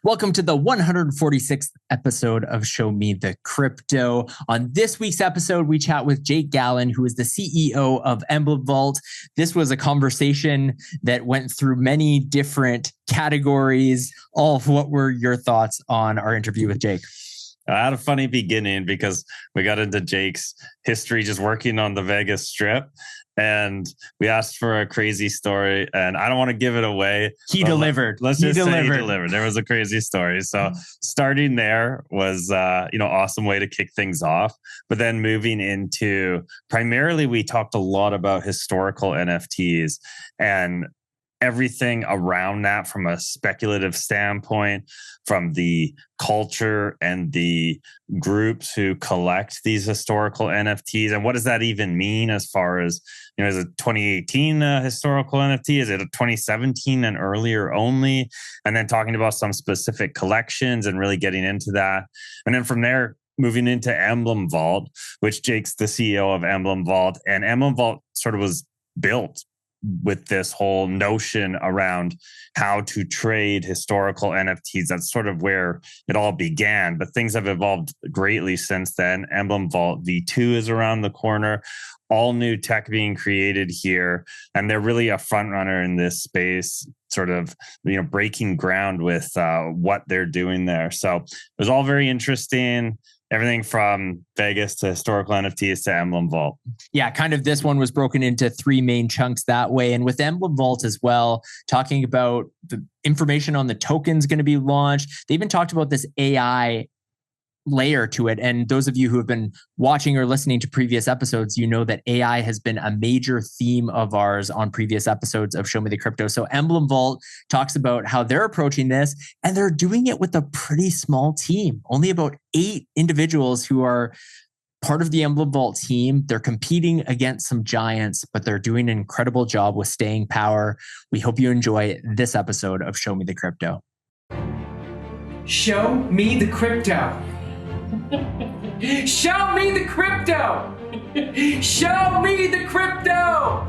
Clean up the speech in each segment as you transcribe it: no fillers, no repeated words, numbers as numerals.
Welcome to the 146th episode of Show Me the Crypto. On this week's episode, we chat with Jake Gallen, who is the CEO of Emblem Vault. This was a conversation that went through many different categories. What were your thoughts on our interview with Jake? I had a funny beginning because we got into Jake's history just working on the Vegas Strip. And we asked for a crazy story, and I don't want to give it away. He delivered. Let's just say he delivered. There was a crazy story. So starting there was, awesome way to kick things off. But then moving into primarily, we talked a lot about historical NFTs and everything around that from a speculative standpoint, from the culture and the groups who collect these historical NFTs. And what does that even mean as far as, is it 2018 historical NFT? Is it a 2017 and earlier only? And then talking about some specific collections and really getting into that. And then from there, moving into Emblem Vault, which Jake's the CEO of Emblem Vault. And Emblem Vault sort of was built with this whole notion around how to trade historical NFTs. That's sort of where it all began, but things have evolved greatly since then. Emblem Vault V2 is around the corner, all new tech being created here, and they're really a front runner in this space, sort of, breaking ground with what they're doing there. So it was all very interesting. Everything from Vegas to historical NFTs to Emblem Vault. Yeah, kind of this one was broken into three main chunks that way. And with Emblem Vault as well, talking about the information on the tokens going to be launched. They even talked about this AI layer to it. And those of you who have been watching or listening to previous episodes, you know that AI has been a major theme of ours on previous episodes of Show Me the Crypto. So Emblem Vault talks about how they're approaching this, and they're doing it with a pretty small team, only about 8 individuals who are part of the Emblem Vault team. They're competing against some giants, but they're doing an incredible job with staying power. We hope you enjoy this episode of Show Me the Crypto. Show me the crypto. Show me the crypto! Show me the crypto!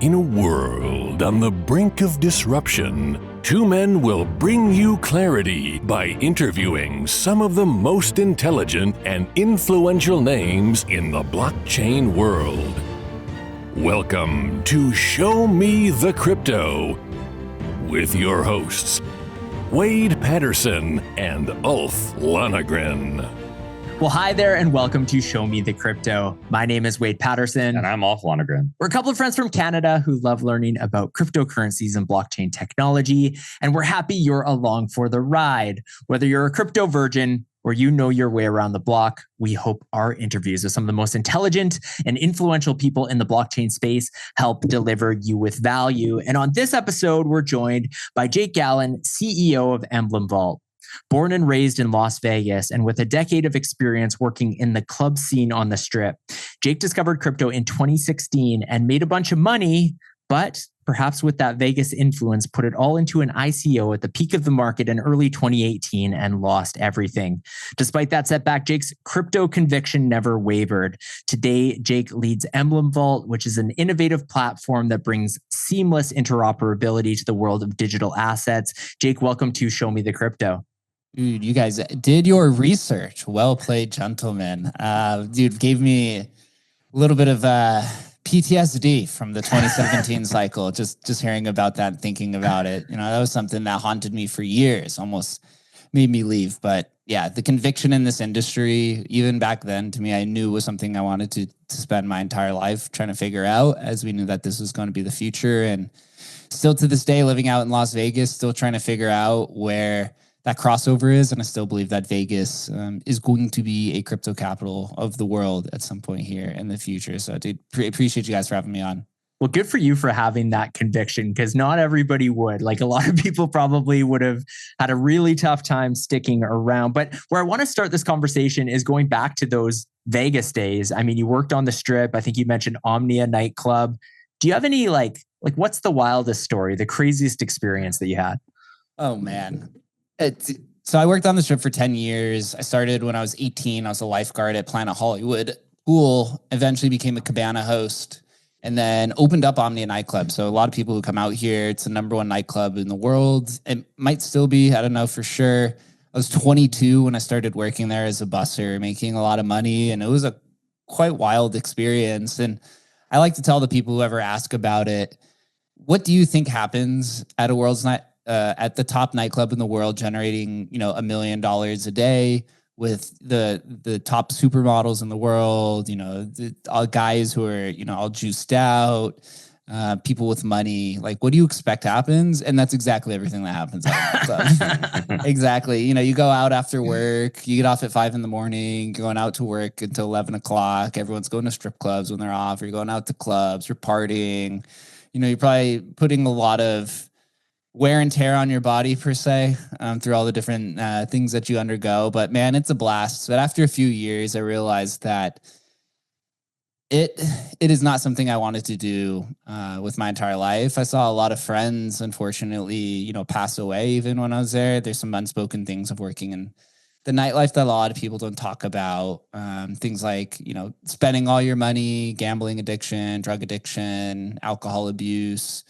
In a world on the brink of disruption, 2 men will bring you clarity by interviewing some of the most intelligent and influential names in the blockchain world. Welcome to Show Me the Crypto with your hosts, Wade Patterson and Ulf Lonergan. Well, hi there and welcome to Show Me the Crypto. My name is Wade Patterson. And I'm Ulf Lonergan. We're a couple of friends from Canada who love learning about cryptocurrencies and blockchain technology. And we're happy you're along for the ride. Whether you're a crypto virgin or you know your way around the block, we hope our interviews with some of the most intelligent and influential people in the blockchain space help deliver you with value. And on this episode, we're joined by Jake Gallen, CEO of Emblem Vault. Born and raised in Las Vegas and with a decade of experience working in the club scene on the Strip, Jake discovered crypto in 2016 and made a bunch of money, but perhaps with that Vegas influence, put it all into an ICO at the peak of the market in early 2018 and lost everything. Despite that setback, Jake's crypto conviction never wavered. Today, Jake leads Emblem Vault, which is an innovative platform that brings seamless interoperability to the world of digital assets. Jake, welcome to Show Me the Crypto. Dude, you guys did your research. Well played, gentlemen. Dude, gave me a little bit of PTSD from the 2017 cycle. Just hearing about that and thinking about it. That was something that haunted me for years, almost made me leave. But yeah, the conviction in this industry, even back then, to me, I knew was something I wanted to spend my entire life trying to figure out, as we knew that this was going to be the future. And still to this day, living out in Las Vegas, still trying to figure out where that crossover is. And I still believe that Vegas is going to be a crypto capital of the world at some point here in the future. So I appreciate you guys for having me on. Well, good for you for having that conviction, because not everybody would. Like, a lot of people probably would have had a really tough time sticking around. But where I want to start this conversation is going back to those Vegas days. I mean, you worked on the Strip. I think you mentioned Omnia nightclub. Do you have any like what's the wildest story, the craziest experience that you had? Oh, man. So I worked on the Strip for 10 years. I started when I was 18. I was a lifeguard at Planet Hollywood Pool, eventually became a cabana host and then opened up Omnia nightclub. So a lot of people who come out here, it's the #1 nightclub in the world. It might still be, I don't know for sure. I was 22 when I started working there as a busser, making a lot of money, and it was a quite wild experience. And I like to tell the people who ever ask about it, what do you think happens at a world's night, at the top nightclub in the world, generating $1 million a day, with the top supermodels in the world, all guys who are all juiced out, people with money? Like, what do you expect happens? And that's exactly everything that happens at the club. Exactly. You go out after work, you get off at 5 a.m, you're going out to work until 11 o'clock. Everyone's going to strip clubs when they're off, or you're going out to clubs, you're partying. You're probably putting a lot of wear and tear on your body, per se, through all the different things that you undergo. But man, it's a blast. But after a few years, I realized that it is not something I wanted to do with my entire life. I saw a lot of friends, unfortunately, pass away even when I was there. There's some unspoken things of working in the nightlife that a lot of people don't talk about. Things like, spending all your money, gambling addiction, drug addiction, alcohol abuse,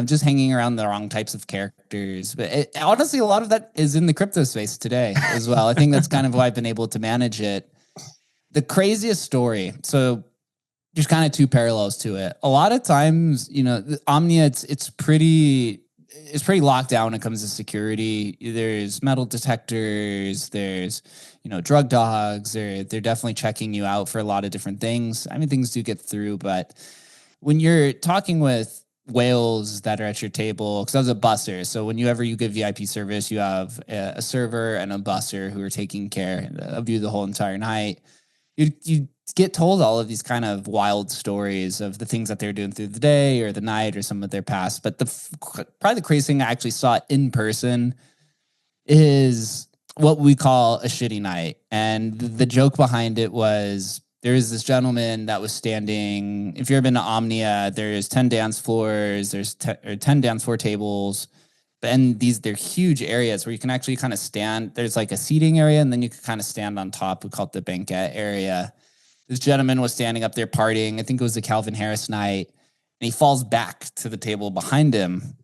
just hanging around the wrong types of characters. But honestly, a lot of that is in the crypto space today as well. I think that's kind of why I've been able to manage it. The craziest story. So there's kind of two parallels to it. A lot of times, Omnia, it's pretty locked down when it comes to security. There's metal detectors, there's, drug dogs. They're definitely checking you out for a lot of different things. I mean, things do get through, but when you're talking with whales that are at your table, because I was a busser, so whenever you give VIP service, you have a server and a busser who are taking care of you the whole entire night. You get told all of these kind of wild stories of the things that they're doing through the day or the night or some of their past. But probably the craziest thing I actually saw in person is what we call a shitty night. And the joke behind it was, there is this gentleman that was standing. If you've ever been to Omnia, there's 10 dance floors, there's 10 dance floor tables. And they're huge areas where you can actually kind of stand. There's like a seating area, and then you can kind of stand on top. We call it the banquette area. This gentleman was standing up there partying. I think it was the Calvin Harris night. And he falls back to the table behind him.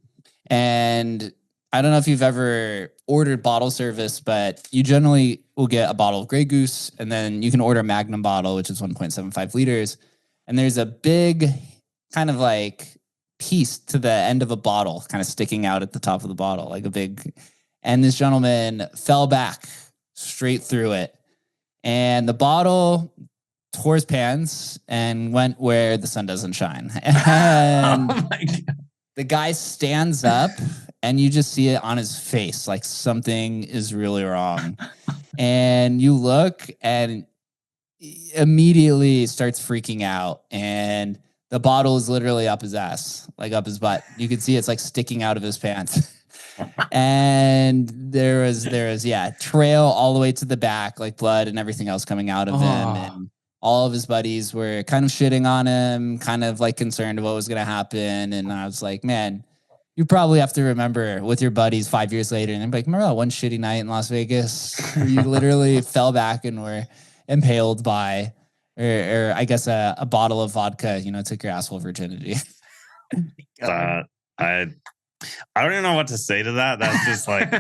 And I don't know if you've ever ordered bottle service, but you generally will get a bottle of Grey Goose, and then you can order a Magnum bottle, which is 1.75 liters. And there's a big kind of like piece to the end of a bottle kind of sticking out at the top of the bottle, like a big, and this gentleman fell back straight through it. And the bottle tore his pants and went where the sun doesn't shine. And Oh my God. the guy stands up, and you just see it on his face, like something is really wrong. And you look, and immediately starts freaking out. And the bottle is literally up his ass, like up his butt. You can see it's like sticking out of his pants. And there was trail all the way to the back, like blood and everything else coming out of him. And all of his buddies were kind of shitting on him, kind of like concerned of what was going to happen. And I was like, man, you probably have to remember with your buddies 5 years later. And I'm like, remember that one shitty night in Las Vegas where you literally fell back and were impaled by, or I guess a bottle of vodka, took your asshole virginity. I don't even know what to say to that. That's just like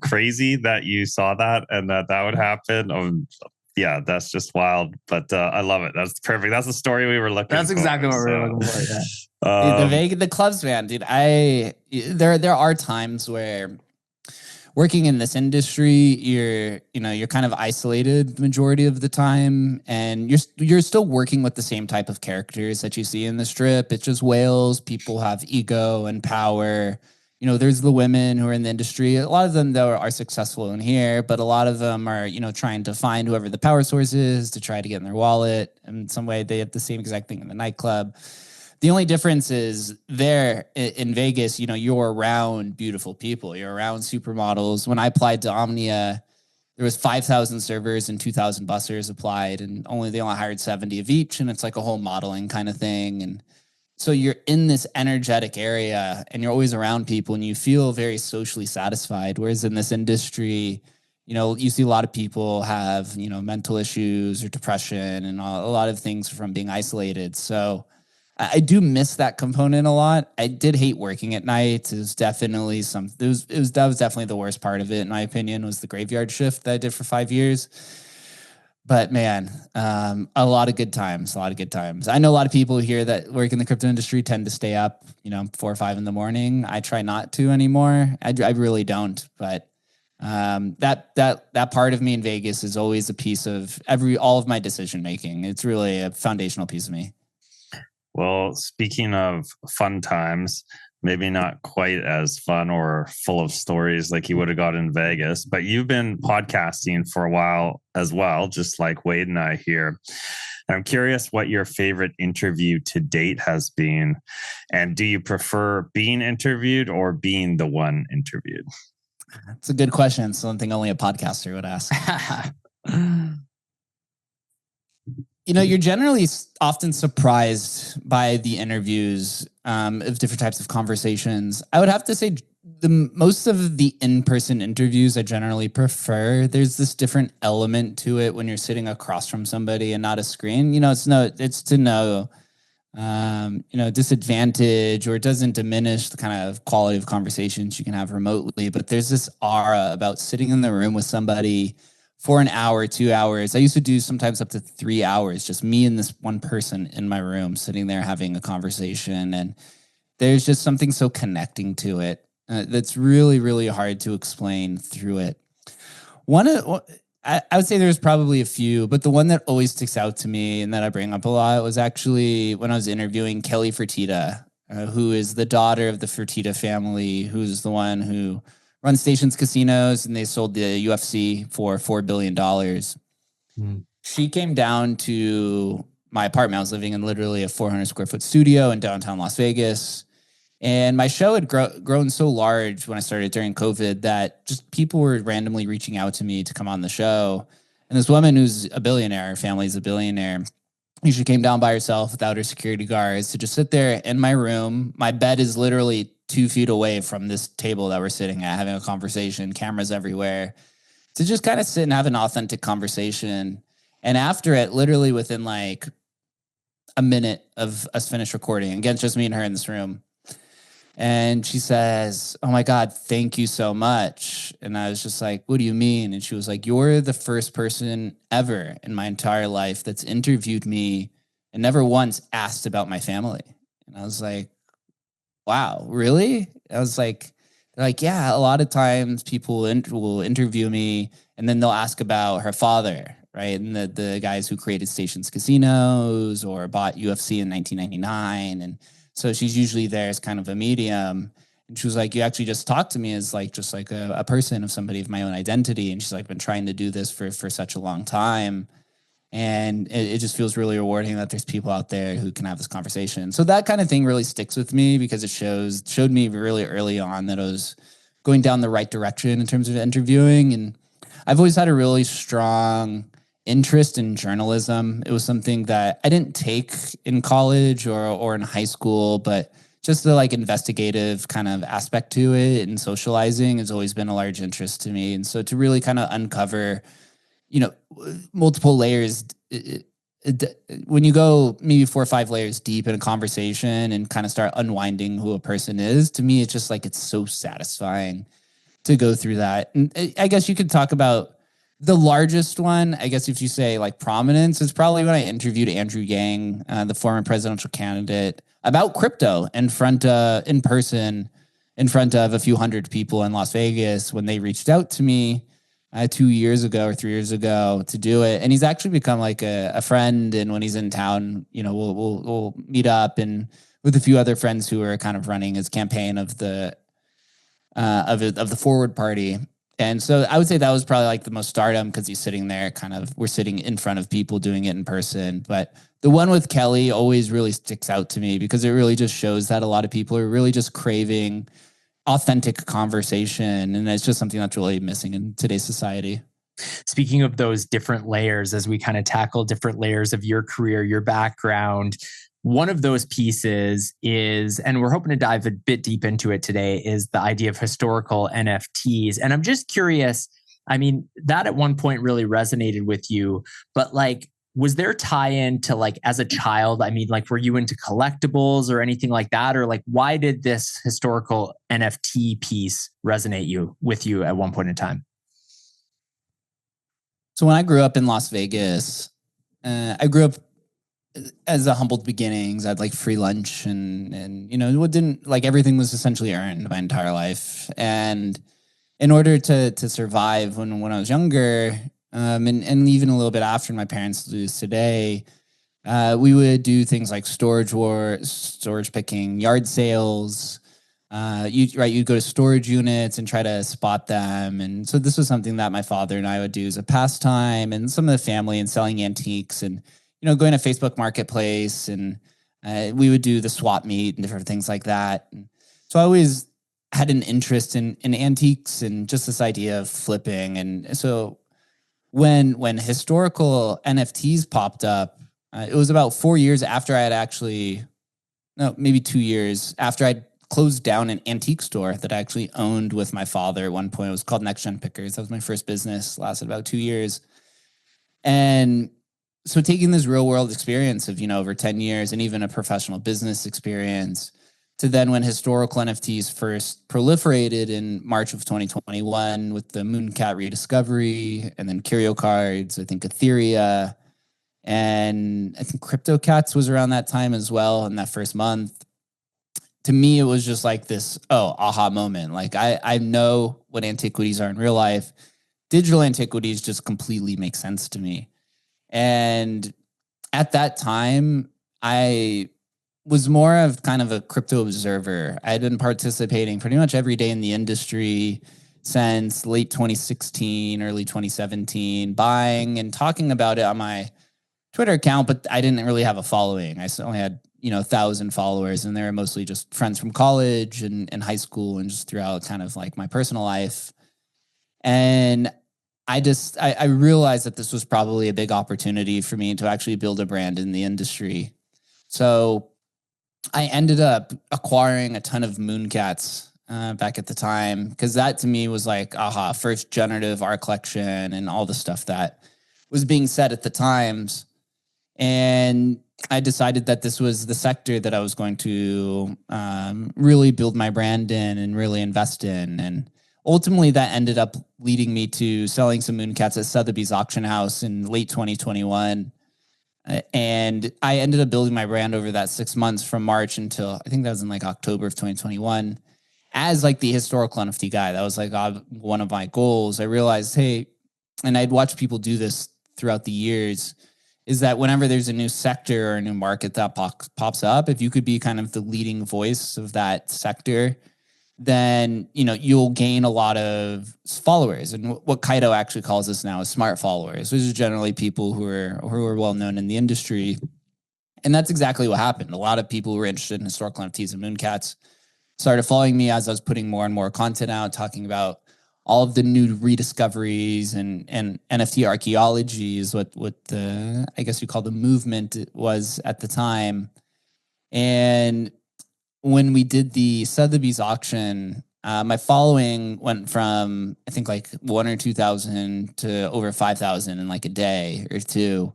crazy that you saw that and that would happen. Yeah, that's just wild. But I love it. That's perfect. That's the story we were looking for. That's exactly what we were looking for. Yeah. The clubs, man, dude. There are times where working in this industry, you're kind of isolated the majority of the time, and you're still working with the same type of characters that you see in the strip. It's just whales. People have ego and power. There's the women who are in the industry. A lot of them, though, are successful in here, but a lot of them are, trying to find whoever the power source is to try to get in their wallet. In some way, they have the same exact thing in the nightclub. The only difference is there in Vegas, you're around beautiful people. You're around supermodels. When I applied to Omnia, there was 5,000 servers and 2,000 bussers applied, and they only hired 70 of each. And it's like a whole modeling kind of thing. And so you're in this energetic area, and you're always around people, and you feel very socially satisfied. Whereas in this industry, you see a lot of people have, mental issues or depression and a lot of things from being isolated. So I do miss that component a lot. I did hate working at night. It was definitely that was definitely the worst part of it, in my opinion, was the graveyard shift that I did for 5 years. But man, a lot of good times, a lot of good times. I know a lot of people here that work in the crypto industry tend to stay up, 4 or 5 in the morning. I try not to anymore. I really don't. But that part of me in Vegas is always a piece of all of my decision making. It's really a foundational piece of me. Well, speaking of fun times, maybe not quite as fun or full of stories like you would have got in Vegas, but you've been podcasting for a while as well, just like Wade and I here. And I'm curious what your favorite interview to date has been. And do you prefer being interviewed or being the one interviewed? That's a good question. Something only a podcaster would ask. You're generally often surprised by the interviews of different types of conversations. I would have to say most of the in-person interviews I generally prefer. There's this different element to it when you're sitting across from somebody and not a screen. It's to no disadvantage, or it doesn't diminish the kind of quality of conversations you can have remotely. But there's this aura about sitting in the room with somebody for an hour, 2 hours. I used to do sometimes up to 3 hours, just me and this one person in my room sitting there having a conversation. And there's just something so connecting to it that's really, really hard to explain through it. I would say there's probably a few, but the one that always sticks out to me and that I bring up a lot was actually when I was interviewing Kelly Fertitta, who is the daughter of the Fertitta family, who's the one who runs Stations Casinos, and they sold the UFC for $4 billion. She came down to my apartment. I was living in literally a 400 square foot studio in downtown Las Vegas. And my show had grown so large when I started during COVID that just people were randomly reaching out to me to come on the show. And this woman who's a billionaire, her family's a billionaire, she came down by herself without her security guards to just sit there in my room. My bed is literally 2 feet away from this table that we're sitting at, having a conversation, cameras everywhere, to just kind of sit and have an authentic conversation. And after it, literally within like a minute of us finished recording, again, it's just me and her in this room. And she says, "Oh my God, thank you so much." And I was just like, "What do you mean?" And she was like, "You're the first person ever in my entire life that's interviewed me and never once asked about my family." And I was like, "Wow, really?" I was like, they're like, "Yeah, a lot of times people will interview me and then they'll ask about her father, right? And the guys who created Stations Casinos or bought UFC in 1999. And so she's usually there as kind of a medium." And she was like, "You actually just talked to me as like, just like a person, of somebody of my own identity." And she's like, "Been trying to do this for such a long time. And it just feels really rewarding that there's people out there who can have this conversation." So that kind of thing really sticks with me because it showed me really early on that I was going down the right direction in terms of interviewing. And I've always had a really strong interest in journalism. It was something that I didn't take in college or in high school, but just the like investigative kind of aspect to it and socializing has always been a large interest to me. And so to really kind of uncover, multiple layers, when you go maybe 4 or 5 layers deep in a conversation and kind of start unwinding who a person is, to me, it's just like, it's so satisfying to go through that. And I guess you could talk about the largest one, I guess, if you say like prominence, is probably when I interviewed Andrew Yang, the former presidential candidate, about crypto in person in front of a few hundred people in Las Vegas when they reached out to me 2 years ago or 3 years ago to do it. And he's actually become like a friend. And when he's in town, we'll meet up, and with a few other friends who are kind of running his campaign of the Forward Party. And so I would say that was probably like the most stardom because he's sitting there we're sitting in front of people doing it in person. But the one with Kelly always really sticks out to me because it really just shows that a lot of people are really just craving authentic conversation. And it's just something that's really missing in today's society. Speaking of those different layers, as we kind of tackle different layers of your career, your background, one of those pieces is, and we're hoping to dive a bit deep into it today, is the idea of historical NFTs. And I'm just curious, I mean, that at one point really resonated with you, but like, was there tie-in to like as a child? I mean, like, were you into collectibles or anything like that? Or like, why did this historical NFT piece resonate with you at one point in time? So when I grew up in Las Vegas, I grew up as a humbled beginnings. I had like free lunch and what didn't like everything was essentially earned my entire life. And in order to survive when I was younger, and even a little bit after my parents lose today, we would do things like storage picking, yard sales. You'd go to storage units and try to spot them. And so this was something that my father and I would do as a pastime, and some of the family, and selling antiques and, going to Facebook Marketplace, and we would do the swap meet and different things like that. And so I always had an interest in antiques and just this idea of flipping. And so when historical NFTs popped up, it was about 4 years after I had maybe 2 years after I'd closed down an antique store that I actually owned with my father at one point. It was called Next Gen Pickers. That was my first business, lasted about 2 years. And so taking this real world experience of, over 10 years and even a professional business experience to then when historical NFTs first proliferated in March of 2021 with the Mooncat rediscovery, and then Curio Cards, I think Etheria, and I think CryptoCats was around that time as well in that first month. To me, it was just like this, aha moment. Like I know what antiquities are in real life. Digital antiquities just completely make sense to me. And at that time, I was more of kind of a crypto observer. I had been participating pretty much every day in the industry since late 2016, early 2017, buying and talking about it on my Twitter account, but I didn't really have a following. I only had 1,000 followers, and they were mostly just friends from college and high school and just throughout kind of like my personal life. And I realized that this was probably a big opportunity for me to actually build a brand in the industry. So I ended up acquiring a ton of Mooncats back at the time, because that to me was like, first generative art collection and all the stuff that was being said at the times. And I decided that this was the sector that I was going to really build my brand in and really invest in. And ultimately, that ended up leading me to selling some Mooncats at Sotheby's auction house in late 2021. And I ended up building my brand over that 6 months from March until I think that was in like October of 2021 as like the historical NFT guy. That was like one of my goals. I realized, hey, and I'd watched people do this throughout the years, is that whenever there's a new sector or a new market that pops up, if you could be kind of the leading voice of that sector, then you'll gain a lot of followers. And what Kaido actually calls this now is smart followers, which is generally people who are well known in the industry. And that's exactly what happened. A lot of people who were interested in historical NFTs and Mooncats started following me as I was putting more and more content out, talking about all of the new rediscoveries and NFT archaeology is what the, I guess you call the movement was at the time. And when we did the Sotheby's auction, my following went from, I think, like 1,000 or 2,000 to over 5,000 in like a day or two.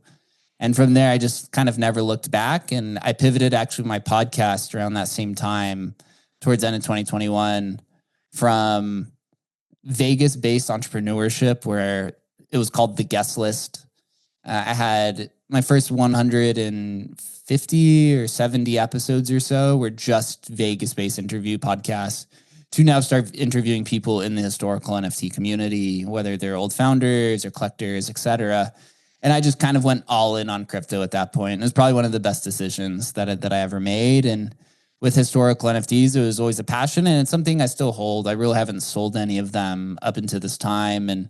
And from there, I just kind of never looked back. And I pivoted actually my podcast around that same time, towards the end of 2021, from Vegas-based entrepreneurship, where it was called The Guest List. I had my first 150 or 70 episodes or so were just Vegas-based interview podcasts, to now start interviewing people in the historical NFT community, whether they're old founders or collectors, etc. And I just kind of went all in on crypto at that point. It was probably one of the best decisions that I ever made. And with historical NFTs, it was always a passion, and it's something I still hold. I really haven't sold any of them up until this time, and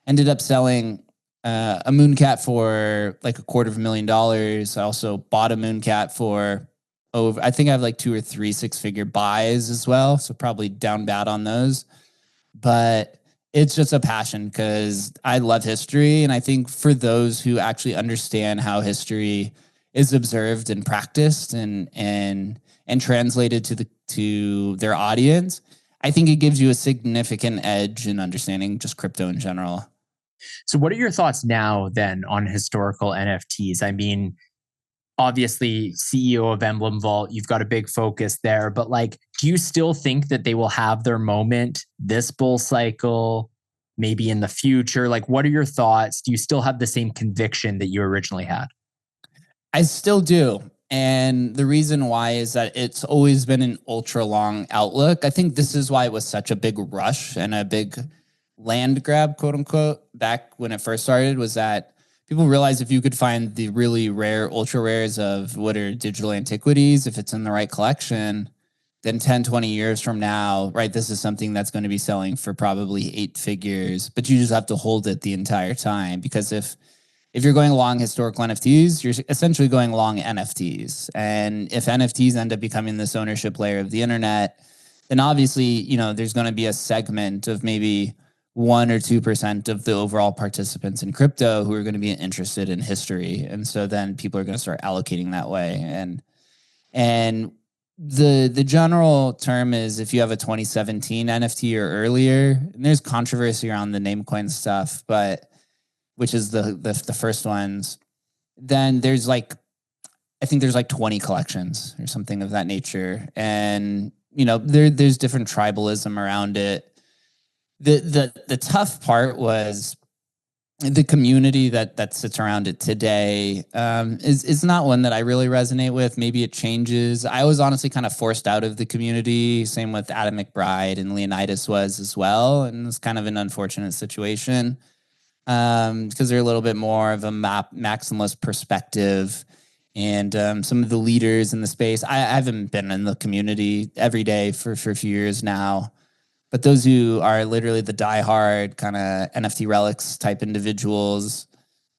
ended up selling a Mooncat for like $250,000. I also bought a Mooncat for over, I think I have like 2 or 3 six-figure buys as well. So probably down bad on those. But it's just a passion because I love history. And I think for those who actually understand how history is observed and practiced and translated to their audience, I think it gives you a significant edge in understanding just crypto in general. So what are your thoughts now then on historical NFTs? I mean, obviously CEO of Emblem Vault, you've got a big focus there, but like, do you still think that they will have their moment this bull cycle, maybe in the future? Like, what are your thoughts? Do you still have the same conviction that you originally had? I still do. And the reason why is that it's always been an ultra long outlook. I think this is why it was such a big rush and a big land grab, quote unquote, back when it first started, was that people realized if you could find the really rare, ultra rares of what are digital antiquities, if it's in the right collection, then 10, 20 years from now, right, this is something that's going to be selling for probably 8 figures, but you just have to hold it the entire time. Because if you're going along historical NFTs, you're essentially going along NFTs. And if NFTs end up becoming this ownership layer of the internet, then obviously, you know, there's going to be a segment of maybe 1 or 2% of the overall participants in crypto who are going to be interested in history. And so then people are going to start allocating that way. And the general term is if you have a 2017 NFT or earlier, and there's controversy around the Namecoin stuff, but which is the first ones, then there's like, I think there's like 20 collections or something of that nature. And, you know, there's different tribalism around it. The tough part was the community that sits around it today is not one that I really resonate with. Maybe it changes. I was honestly kind of forced out of the community. Same with Adam McBride and Leonidas was as well. And it's kind of an unfortunate situation. Because they're a little bit more of a maximalist perspective. And some of the leaders in the space, I haven't been in the community every day for a few years now. But those who are literally the diehard kind of NFT relics type individuals,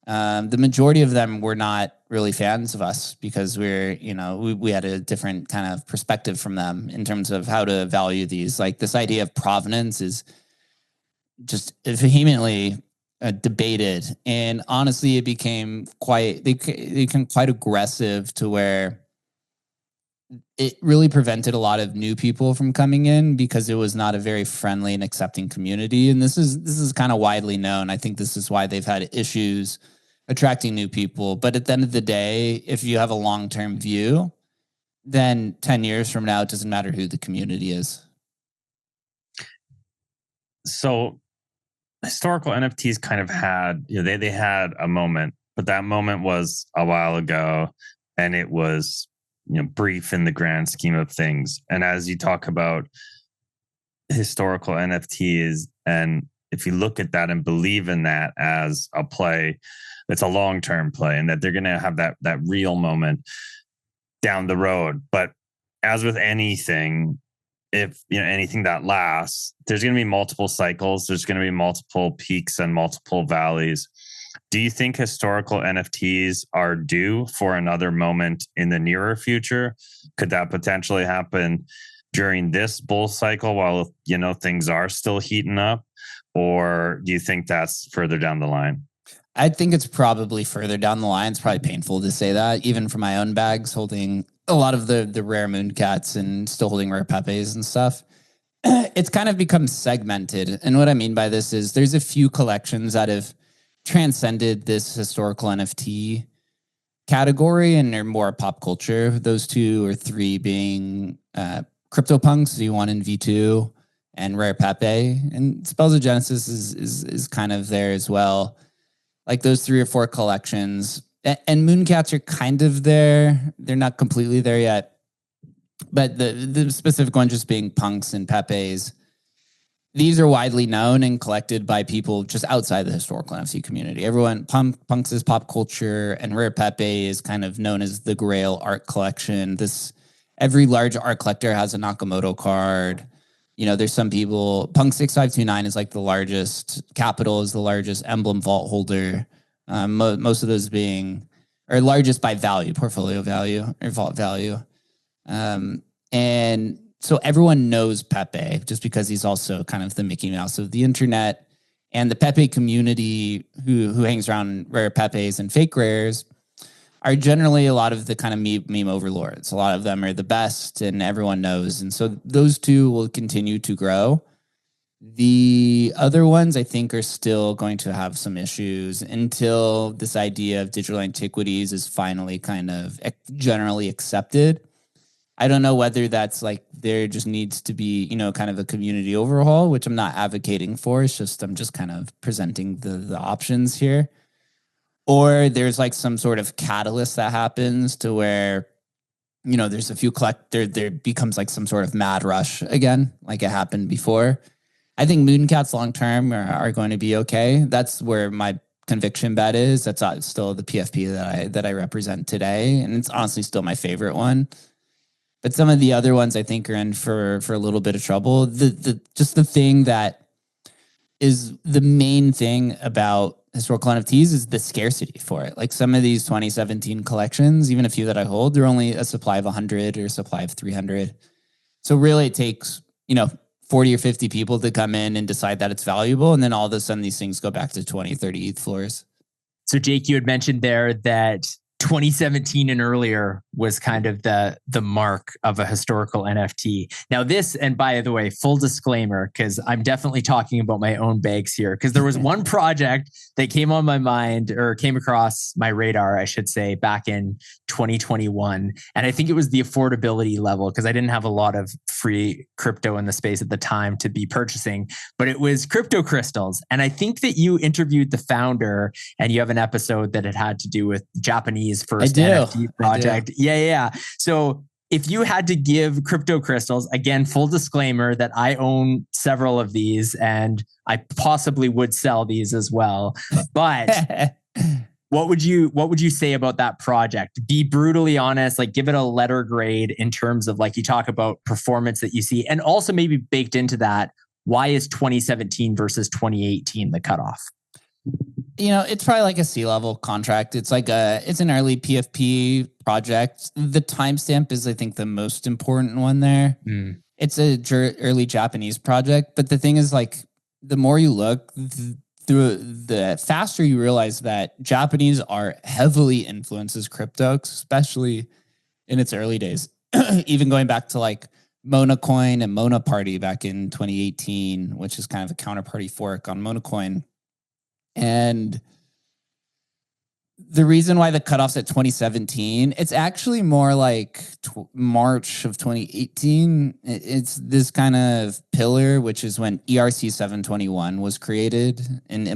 the majority of them were not really fans of us because we had a different kind of perspective from them in terms of how to value these. Like this idea of provenance is just vehemently debated, and honestly, it became quite aggressive to where it really prevented a lot of new people from coming in because it was not a very friendly and accepting community. And this is kind of widely known. I think this is why they've had issues attracting new people. But at the end of the day, if you have a long-term view, then 10 years from now, it doesn't matter who the community is. So historical NFTs kind of had, they had a moment, but that moment was a while ago, and it was, brief in the grand scheme of things. And as you talk about historical NFTs, and if you look at that and believe in that as a play, it's a long-term play, and that they're going to have that real moment down the road. But as with anything, if anything that lasts, there's going to be multiple cycles. There's going to be multiple peaks and multiple valleys. Do you think historical NFTs are due for another moment in the nearer future? Could that potentially happen during this bull cycle while things are still heating up? Or do you think that's further down the line? I think it's probably further down the line. It's probably painful to say that, even for my own bags, holding a lot of the rare Mooncats and still holding rare Pepes and stuff. It's kind of become segmented. And what I mean by this is there's a few collections that have transcended this historical NFT category and they're more pop culture. Those 2 or 3 being CryptoPunks, V1 and V2, and Rare Pepe. And Spells of Genesis is kind of there as well. Like those 3 or 4 collections. And Mooncats are kind of there. They're not completely there yet. But the specific one just being Punks and Pepes, these are widely known and collected by people just outside the historical NFT community. Everyone, Punks is pop culture, and Rare Pepe is kind of known as the Grail art collection. Every large art collector has a Nakamoto card. There's some people, Punk 6529 is like the largest, Capital is the largest Emblem Vault holder. Most of those being, or largest by value, portfolio value, or vault value. And so everyone knows Pepe just because he's also kind of the Mickey Mouse of the internet. And the Pepe community who hangs around rare Pepes and fake rares are generally a lot of the kind of meme overlords. A lot of them are the best and everyone knows. And so those 2 will continue to grow. The other ones I think are still going to have some issues until this idea of digital antiquities is finally kind of generally accepted. I don't know whether that's like there just needs to be, you know, kind of a community overhaul, which I'm not advocating for. It's just I'm just kind of presenting the options here. Or there's like some sort of catalyst that happens to where, you know, there's a few there becomes like some sort of mad rush again, like it happened before. I think Mooncats long term are going to be okay. That's where my conviction bet is. That's still the PFP that I represent today, and it's honestly still my favorite one. But some of the other ones I think are in for a little bit of trouble. The thing that is the main thing about historical NFTs is the scarcity for it. Like some of these 2017 collections, even a few that I hold, they're only a supply of 100 or a supply of 300. So really it takes, you know, 40 or 50 people to come in and decide that it's valuable. And then all of a sudden these things go back to 20, 30 ETH floors. So Jake, you had mentioned there that 2017 and earlier was kind of the mark of a historical NFT. Now this, and by the way, full disclaimer, because I'm definitely talking about my own bags here, because there was one project that came on my mind or came across my radar, I should say, back in 2021. And I think it was the affordability level, because I didn't have a lot of free crypto in the space at the time to be purchasing, but it was CryptoCrystals. And I think that you interviewed the founder and you have an episode that it had to do with Japanese first NFT project. Yeah. So if you had to give CryptoCrystals, again, full disclaimer that I own several of these and I possibly would sell these as well. But what would you say about that project? Be brutally honest, like give it a letter grade in terms of like you talk about performance that you see, and also maybe baked into that, why is 2017 versus 2018 the cutoff? You know, it's probably like a C-level contract. It's like it's an early PFP project. The timestamp is, I think, the most important one there. It's a early Japanese project. But the thing is, like, the more you look, the faster you realize that Japanese art heavily influences crypto, especially in its early days. Even going back to like Monacoin and Mona Party back in 2018, which is kind of a counterparty fork on Monacoin. And the reason why the cutoff's at 2017, it's actually more like March of 2018. It's this kind of pillar, which is when ERC 721 was created and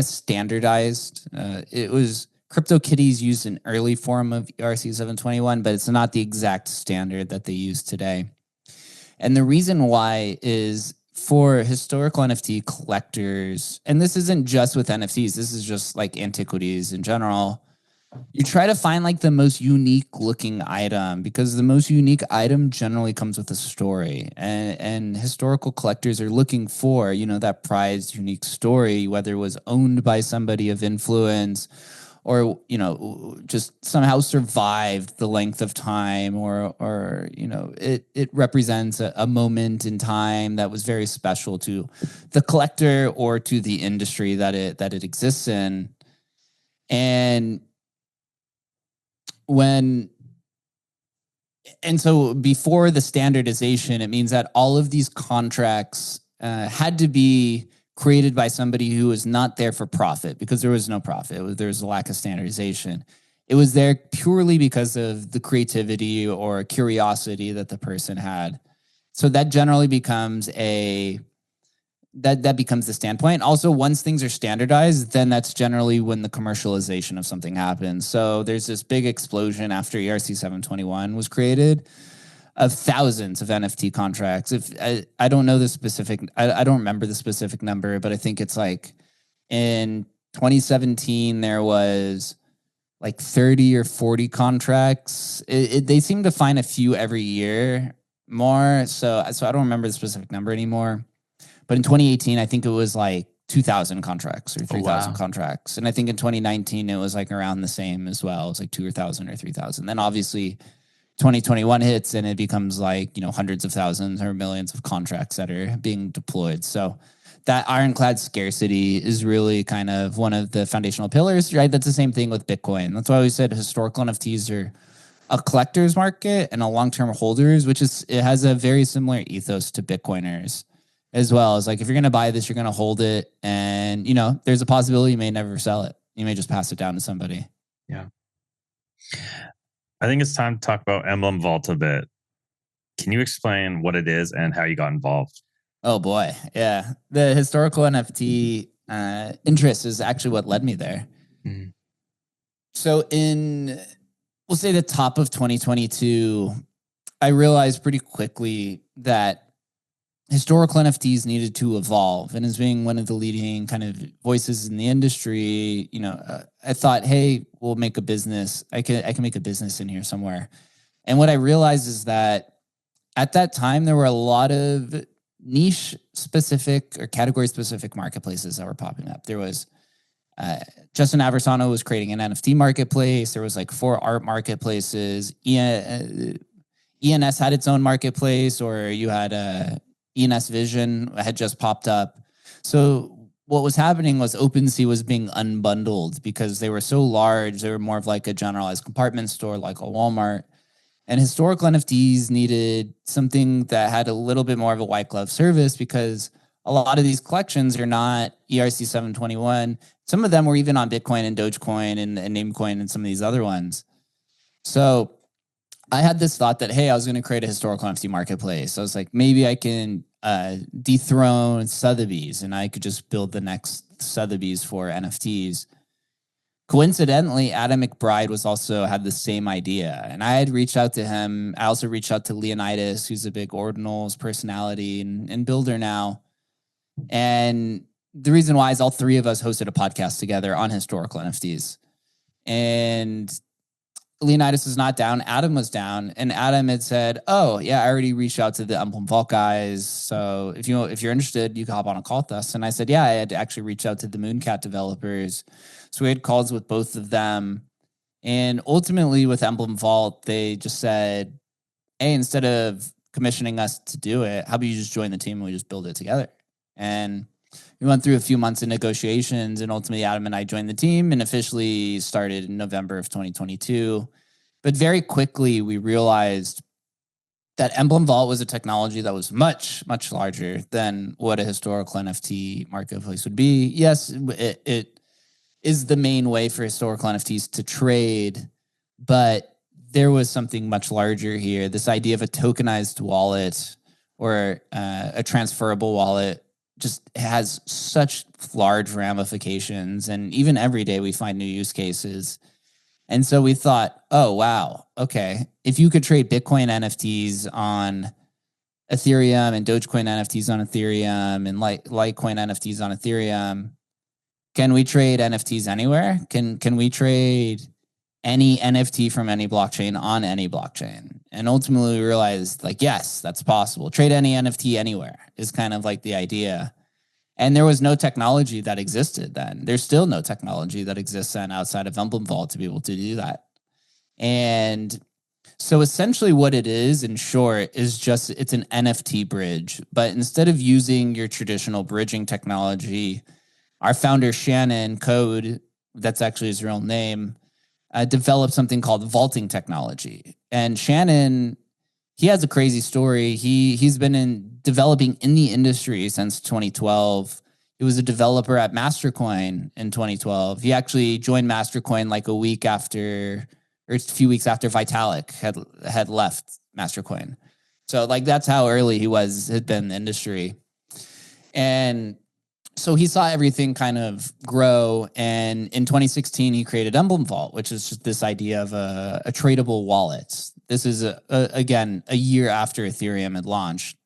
standardized. It was CryptoKitties used an early form of ERC 721, but it's not the exact standard that they use today. And the reason why is for historical NFT collectors, and this isn't just with NFTs, this is just like antiquities in general, you try to find like the most unique looking item, because the most unique item generally comes with a story. And historical collectors are looking for, you know, that prized unique story, whether it was owned by somebody of influence or, you know, just somehow survived the length of time, or you know, it represents a moment in time that was very special to the collector or to the industry that it exists in. And so before the standardization, it means that all of these contracts had to be created by somebody who was not there for profit, because there was no profit. There was a lack of standardization. It was there purely because of the creativity or curiosity that the person had. So that generally becomes that becomes the standpoint. Also, once things are standardized, then that's generally when the commercialization of something happens. So there's this big explosion after ERC 721 was created of thousands of NFT contracts. If I don't know the specific, I don't remember the specific number, but I think it's like in 2017 there was like 30 or 40 contracts. They seem to find a few every year more. So I don't remember the specific number anymore. But in 2018, I think it was like 2,000 contracts or 3,000 contracts. And I think in 2019 it was like around the same as well. It's like 2,000 or 3,000. Then obviously 2021 hits and it becomes like, you know, hundreds of thousands or millions of contracts that are being deployed. So that ironclad scarcity is really kind of one of the foundational pillars, right? That's the same thing with Bitcoin. That's why we said historical NFTs are a collector's market and a long-term holders, which is, it has a very similar ethos to Bitcoiners. as well. It's like, if you're going to buy this, you're going to hold it. And, there's a possibility you may never sell it. You may just pass it down to somebody. Yeah. I think it's time to talk about Emblem Vault a bit. Can you explain what it is and how you got involved? Oh boy. Yeah. The historical NFT interest is actually what led me there. Mhm. So we'll say the top of 2022, I realized pretty quickly that historical NFTs needed to evolve. And as being one of the leading kind of voices in the industry, I thought, hey, we'll make a business. I can make a business in here somewhere. And what I realized is that at that time, there were a lot of niche specific or category specific marketplaces that were popping up. There was Justin Aversano was creating an NFT marketplace. There was like 4 art marketplaces. ENS had its own marketplace, or you had ENS Vision had just popped up. So what was happening was OpenSea was being unbundled because they were so large. They were more of like a generalized compartment store, like a Walmart. And historical NFTs needed something that had a little bit more of a white glove service, because a lot of these collections are not ERC 721. Some of them were even on Bitcoin and Dogecoin and Namecoin and some of these other ones. So I had this thought that, hey, I was going to create a historical NFT marketplace. I was like, maybe I can dethrone Sotheby's and I could just build the next Sotheby's for NFTs. Coincidentally, Adam McBride had the same idea. And I had reached out to him. I also reached out to Leonidas, who's a big Ordinals personality and builder now. And the reason why is all 3 of us hosted a podcast together on historical NFTs. And Leonidas was not down. Adam was down. And Adam had said, oh, yeah, I already reached out to the Emblem Vault guys. So if you're interested, you can hop on a call with us. And I said, yeah, I had actually reached out to the Mooncat developers. So we had calls with both of them. And ultimately with Emblem Vault, they just said, hey, instead of commissioning us to do it, how about you just join the team and we just build it together? And we went through a few months of negotiations, and ultimately Adam and I joined the team and officially started in November of 2022. But very quickly we realized that Emblem Vault was a technology that was much, much larger than what a historical NFT marketplace would be. Yes, it is the main way for historical NFTs to trade, but there was something much larger here. This idea of a tokenized wallet or a transferable wallet just has such large ramifications. And even every day we find new use cases. And so we thought, oh, wow, okay, if you could trade Bitcoin NFTs on Ethereum and Dogecoin NFTs on Ethereum and Litecoin NFTs on Ethereum, can we trade NFTs anywhere? Can we trade any NFT from any blockchain on any blockchain? And ultimately we realized, like, yes, that's possible. Trade any NFT anywhere is kind of like the idea. And there was no technology that existed then. There's still no technology that exists then outside of Emblem Vault to be able to do that. And so essentially what it is, in short, is just, it's an NFT bridge. But instead of using your traditional bridging technology, our founder, Shannon Code, that's actually his real name, developed something called vaulting technology. And Shannon, he has a crazy story. He's been developing in the industry since 2012. He was a developer at Mastercoin in 2012. He actually joined Mastercoin like a few weeks after Vitalik had left Mastercoin. So like that's how early had been in the industry. And so he saw everything kind of grow. And in 2016, he created Emblem Vault, which is just this idea of a tradable wallet. This is, again, a year after Ethereum had launched.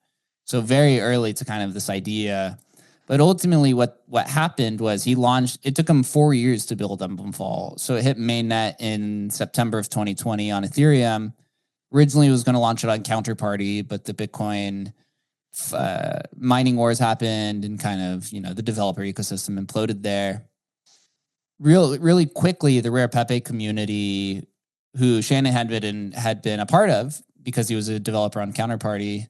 So very early to kind of this idea. But ultimately what happened was he launched, it took him 4 years to build Emblem Vault. So it hit mainnet in September of 2020 on Ethereum. Originally it was going to launch it on Counterparty, but the Bitcoin mining wars happened and kind of, the developer ecosystem imploded there. Really quickly, the Rare Pepe community, who Shannon had been a part of because he was a developer on Counterparty,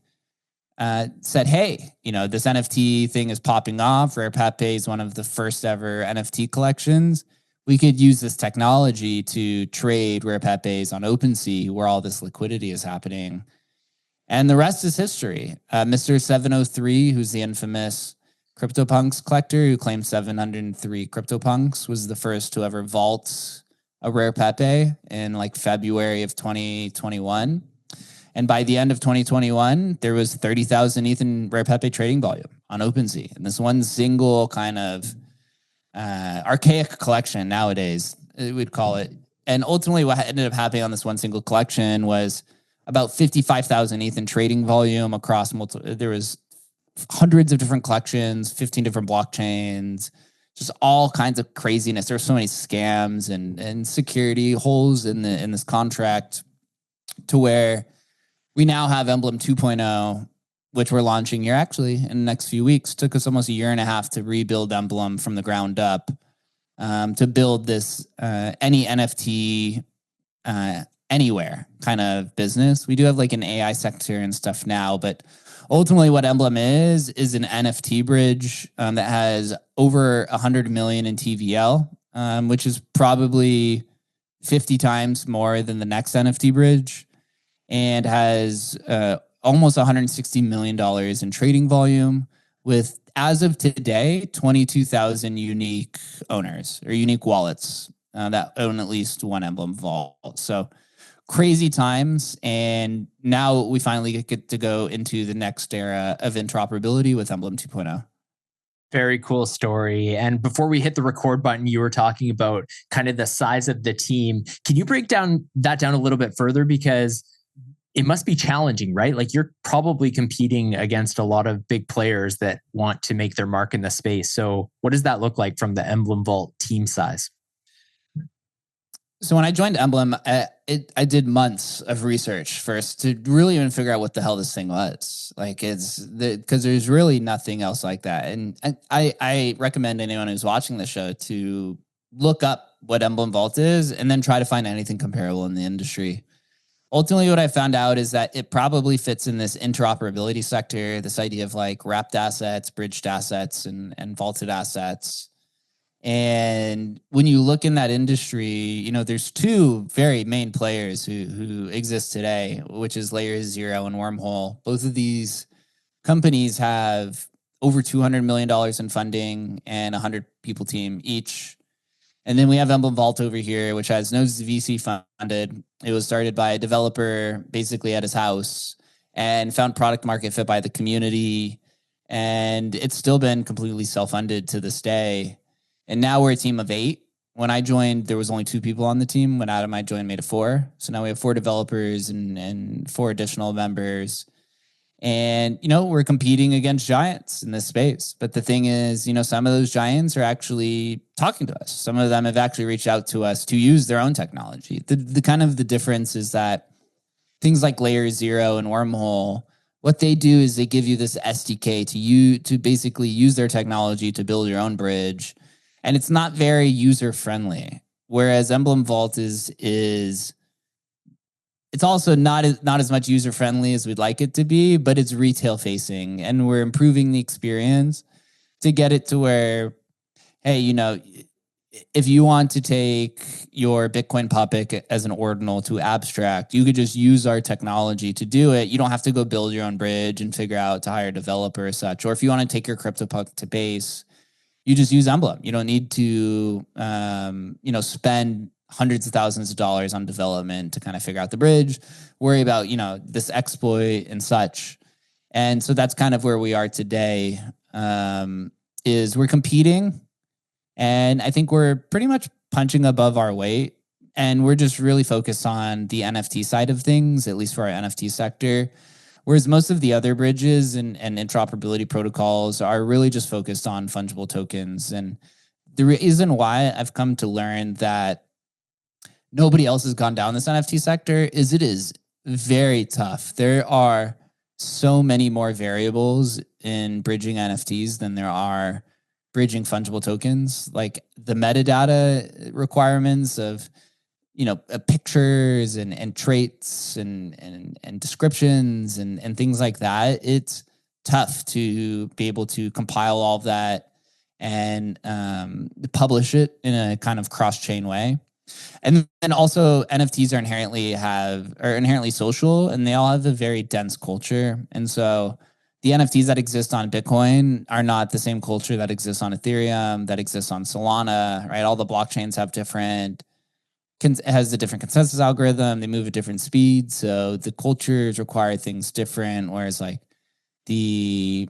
said, hey, this NFT thing is popping off. Rare Pepe is one of the first ever NFT collections. We could use this technology to trade Rare Pepes on OpenSea, where all this liquidity is happening. And the rest is history. Mr. 703, who's the infamous CryptoPunks collector who claimed 703 CryptoPunks, was the first to ever vault a rare Pepe in like February of 2021. And by the end of 2021, there was 30,000 ETH in rare Pepe trading volume on OpenSea. And this one single kind of archaic collection nowadays, we'd call it. And ultimately what ended up happening on this one single collection was about 55,000 ETH in trading volume across multiple, there was hundreds of different collections, 15 different blockchains, just all kinds of craziness. There were so many scams and security holes in this contract, to where we now have Emblem 2.0, which we're launching here actually in the next few weeks. Took us almost a year and a half to rebuild Emblem from the ground up, to build this any NFT anywhere kind of business. We do have like an AI sector and stuff now, but ultimately what Emblem is an NFT bridge that has over 100 million in TVL, which is probably 50 times more than the next NFT bridge, and has almost $160 million in trading volume with, as of today, 22,000 unique owners or unique wallets that own at least one Emblem Vault. So crazy times. And now we finally get to go into the next era of interoperability with Emblem 2.0. Very cool story. And before we hit the record button, you were talking about kind of the size of the team. Can you break that down a little bit further? Because it must be challenging, right? Like you're probably competing against a lot of big players that want to make their mark in the space. So what does that look like from the Emblem Vault team size? So when I joined Emblem, I did months of research first to really even figure out what the hell this thing was. Like because there's really nothing else like that. And I recommend anyone who's watching the show to look up what Emblem Vault is and then try to find anything comparable in the industry. Ultimately, what I found out is that it probably fits in this interoperability sector, this idea of like wrapped assets, bridged assets, and vaulted assets. And when you look in that industry, you know, there's two very main players who exist today, which is Layer Zero and Wormhole. Both of these companies have over $200 million in funding and 100 people team each. And then we have Emblem Vault over here, which has no VC funded. It was started by a developer basically at his house and found product market fit by the community. And it's still been completely self-funded to this day. And now we're a team of 8. When I joined, there was only 2 people on the team. When Adam and I joined, made it 4. So now we have 4 developers and 4 additional members. And, you know, we're competing against giants in this space. But the thing is, you know, some of those giants are actually talking to us. Some of them have actually reached out to us to use their own technology. The kind of the difference is that things like Layer Zero and Wormhole, what they do is they give you this SDK to basically use their technology to build your own bridge. And it's not very user-friendly. Whereas Emblem Vault is it's also not as much user-friendly as we'd like it to be, but it's retail-facing. And we're improving the experience to get it to where, hey, you know, if you want to take your Bitcoin puppet as an ordinal to abstract, you could just use our technology to do it. You don't have to go build your own bridge and figure out to hire a developer or such. Or if you want to take your CryptoPunk to base, you just use Emblem. You don't need to, you know, spend hundreds of thousands of dollars on development to kind of figure out the bridge, worry about, you know, this exploit and such. And so that's kind of where we are today, is we're competing. And I think we're pretty much punching above our weight. And we're just really focused on the NFT side of things, at least for our NFT sector. Whereas most of the other bridges and interoperability protocols are really just focused on fungible tokens. And the reason why I've come to learn that nobody else has gone down this NFT sector is it is very tough. There are so many more variables in bridging NFTs than there are bridging fungible tokens. Like the metadata requirements of, you know, pictures and traits and descriptions and things like that. It's tough to be able to compile all of that and publish it in a kind of cross-chain way. And then also NFTs are inherently social, and they all have a very dense culture. And so the NFTs that exist on Bitcoin are not the same culture that exists on Ethereum, that exists on Solana, right? All the blockchains have has a different consensus algorithm. They move at different speeds. So the cultures require things different. Whereas like the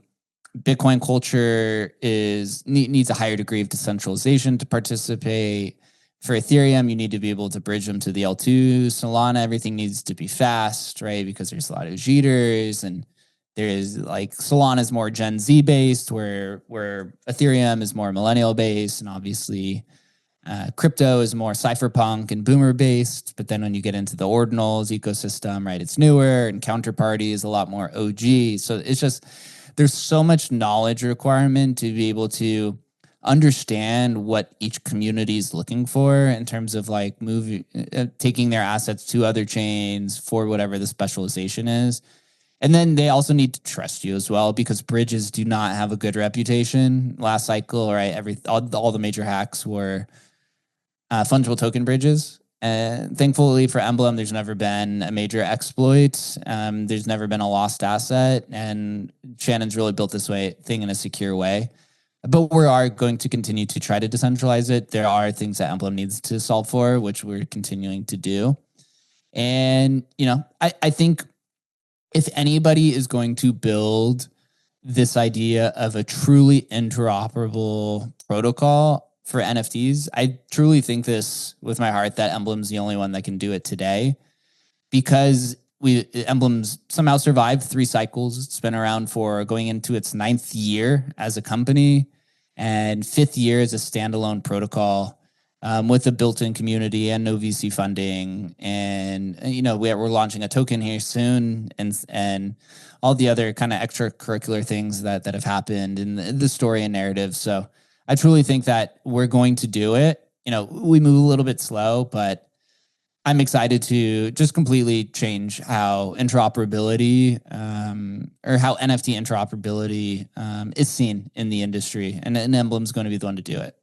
Bitcoin culture needs a higher degree of decentralization to participate. For Ethereum, you need to be able to bridge them to the L2. Solana, everything needs to be fast, right? Because there's a lot of jitters, and there is like Solana is more Gen Z based, where Ethereum is more millennial based, and obviously crypto is more cypherpunk and boomer based. But then when you get into the ordinals ecosystem, right, it's newer, and Counterparty is a lot more OG. So it's just, there's so much knowledge requirement to be able to understand what each community is looking for in terms of like taking their assets to other chains for whatever the specialization is. And then they also need to trust you as well, because bridges do not have a good reputation. Last cycle, right, all the major hacks were fungible token bridges. And thankfully for Emblem, there's never been a major exploit. There's never been a lost asset, and Shannon's really built this thing in a secure way. But we are going to continue to try to decentralize it. There are things that Emblem needs to solve for, which we're continuing to do. And, I think if anybody is going to build this idea of a truly interoperable protocol for NFTs, I truly think this with my heart that Emblem's the only one that can do it today, because Emblem's somehow survived 3 cycles. It's been around for going into its 9th year as a company and 5th year as a standalone protocol, with a built-in community and no VC funding. And, we're launching a token here soon, and all the other kind of extracurricular things that have happened in the story and narrative. So I truly think that we're going to do it. We move a little bit slow, but I'm excited to just completely change how interoperability, or how NFT interoperability is seen in the industry. And Emblem's going to be the one to do it.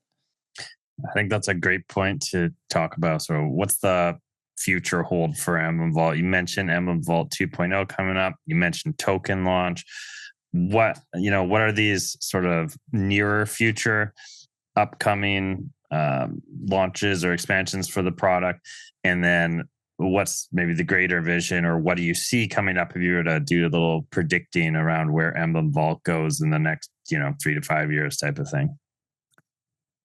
I think that's a great point to talk about. So what's the future hold for Emblem Vault? You mentioned Emblem Vault 2.0 coming up. You mentioned token launch. What are these sort of nearer future upcoming launches or expansions for the product? And then what's maybe the greater vision, or what do you see coming up if you were to do a little predicting around where Emblem Vault goes in the next 3 to 5 years type of thing?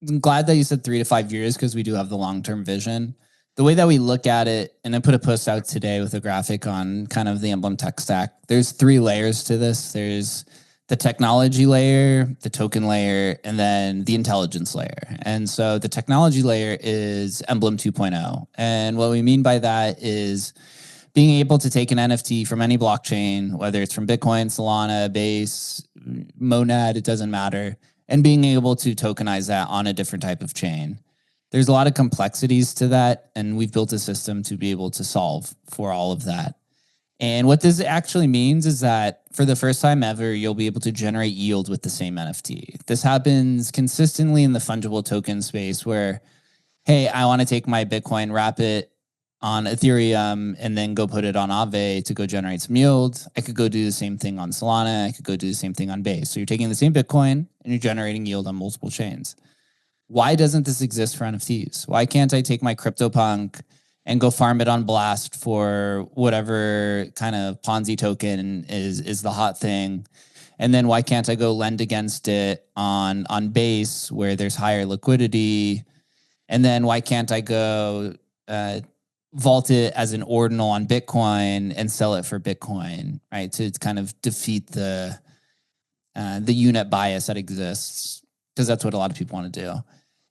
I'm glad that you said 3 to 5 years, because we do have the long-term vision. The way that we look at it, and I put a post out today with a graphic on kind of the Emblem tech stack. There's 3 layers to this. There's the technology layer, the token layer, and then the intelligence layer. And so the technology layer is Emblem 2.0. And what we mean by that is being able to take an NFT from any blockchain, whether it's from Bitcoin, Solana, Base, Monad, it doesn't matter, and being able to tokenize that on a different type of chain. There's a lot of complexities to that, and we've built a system to be able to solve for all of that. And what this actually means is that for the first time ever, you'll be able to generate yield with the same NFT. This happens consistently in the fungible token space where, hey, I want to take my Bitcoin, wrap it on Ethereum, and then go put it on Aave to go generate some yield. I could go do the same thing on Solana. I could go do the same thing on Base. So you're taking the same Bitcoin and you're generating yield on multiple chains. Why doesn't this exist for NFTs? Why can't I take my CryptoPunk and go farm it on Blast for whatever kind of Ponzi token is the hot thing? And then why can't I go lend against it on Base where there's higher liquidity? And then why can't I go vault it as an ordinal on Bitcoin and sell it for Bitcoin, right? To kind of defeat the unit bias that exists, because that's what a lot of people want to do.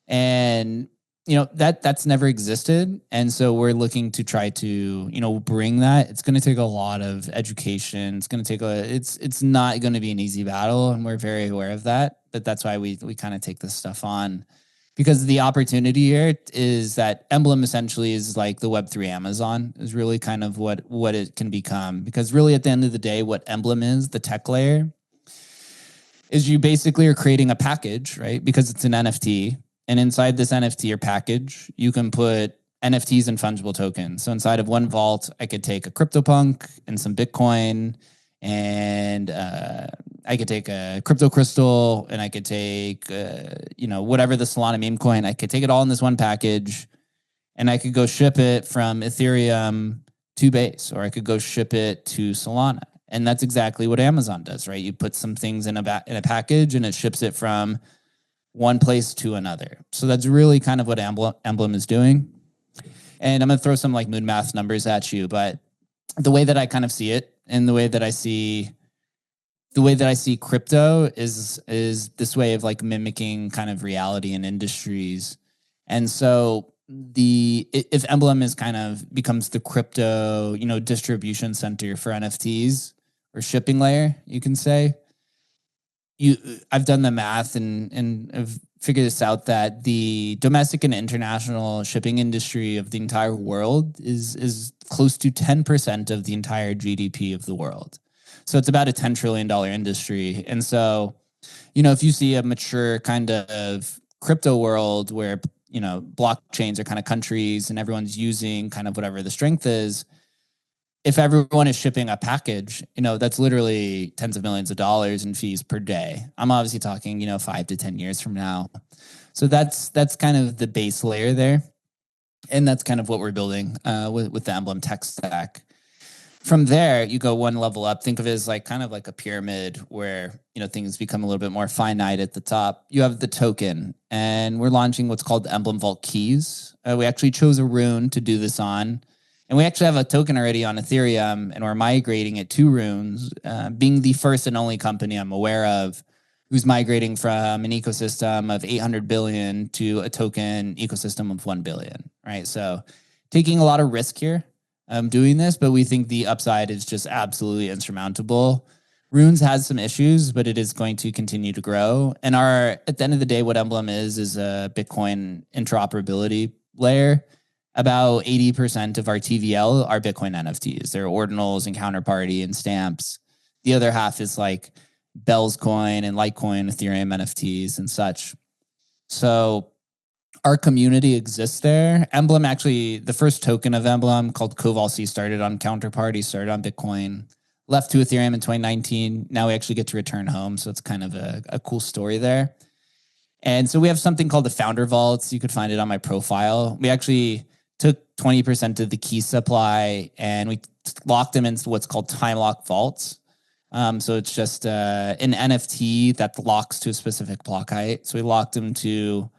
And that's never existed. And so we're looking to try to, bring that. It's going to take a lot of education. It's going to take it's not going to be an easy battle. And we're very aware of that. But that's why we kind of take this stuff on, because the opportunity here is that Emblem essentially is like the Web3 Amazon, is really kind of what it can become. Because really at the end of the day, what Emblem is, the tech layer, is you basically are creating a package, right? Because it's an NFT. And inside this NFT or package, you can put NFTs and fungible tokens. So inside of one vault, I could take a CryptoPunk and some Bitcoin, and I could take a CryptoCrystal, and I could take whatever the Solana meme coin. I could take it all in this one package, and I could go ship it from Ethereum to Base, or I could go ship it to Solana. And that's exactly what Amazon does, right? You put some things in a package, and it ships it from one place to another. So that's really kind of what Emblem is doing. And I'm going to throw some like moon math numbers at you, but the way that I kind of see it, and the way that I see crypto is this way of like mimicking kind of reality in industries. And so if Emblem is kind of becomes the crypto, distribution center for NFTs, or shipping layer, you can say, I've done the math and I've figured this out, that the domestic and international shipping industry of the entire world is close to 10% of the entire GDP of the world. So it's about a $10 trillion industry. And so, if you see a mature kind of crypto world where, blockchains are kind of countries and everyone's using kind of whatever the strength is, if everyone is shipping a package, that's literally tens of millions of dollars in fees per day. I'm obviously talking, 5 to 10 years from now. So that's kind of the base layer there. And that's kind of what we're building with the Emblem tech stack. From there, you go one level up. Think of it as like kind of like a pyramid where, things become a little bit more finite at the top. You have the token, and we're launching what's called the Emblem Vault keys. We actually chose a rune to do this on. And we actually have a token already on Ethereum, and we're migrating it to runes, being the first and only company I'm aware of who's migrating from an ecosystem of 800 billion to a token ecosystem of 1 billion, right? So taking a lot of risk here doing this, but we think the upside is just absolutely insurmountable. Runes has some issues, but it is going to continue to grow. And at the end of the day, what Emblem is a Bitcoin interoperability layer. About 80% of our TVL are Bitcoin NFTs. They're ordinals and counterparty and stamps. The other half is like Bell's coin and Litecoin, Ethereum NFTs and such. So our community exists there. Emblem, actually, the first token of Emblem called Koval-C started on counterparty, started on Bitcoin, left to Ethereum in 2019. Now we actually get to return home. So it's kind of a cool story there. And so we have something called the Founder Vaults. You could find it on my profile. We actually took 20% of the key supply and we locked them into what's called time lock vaults. So it's just an NFT that locks to a specific block height. So we locked them to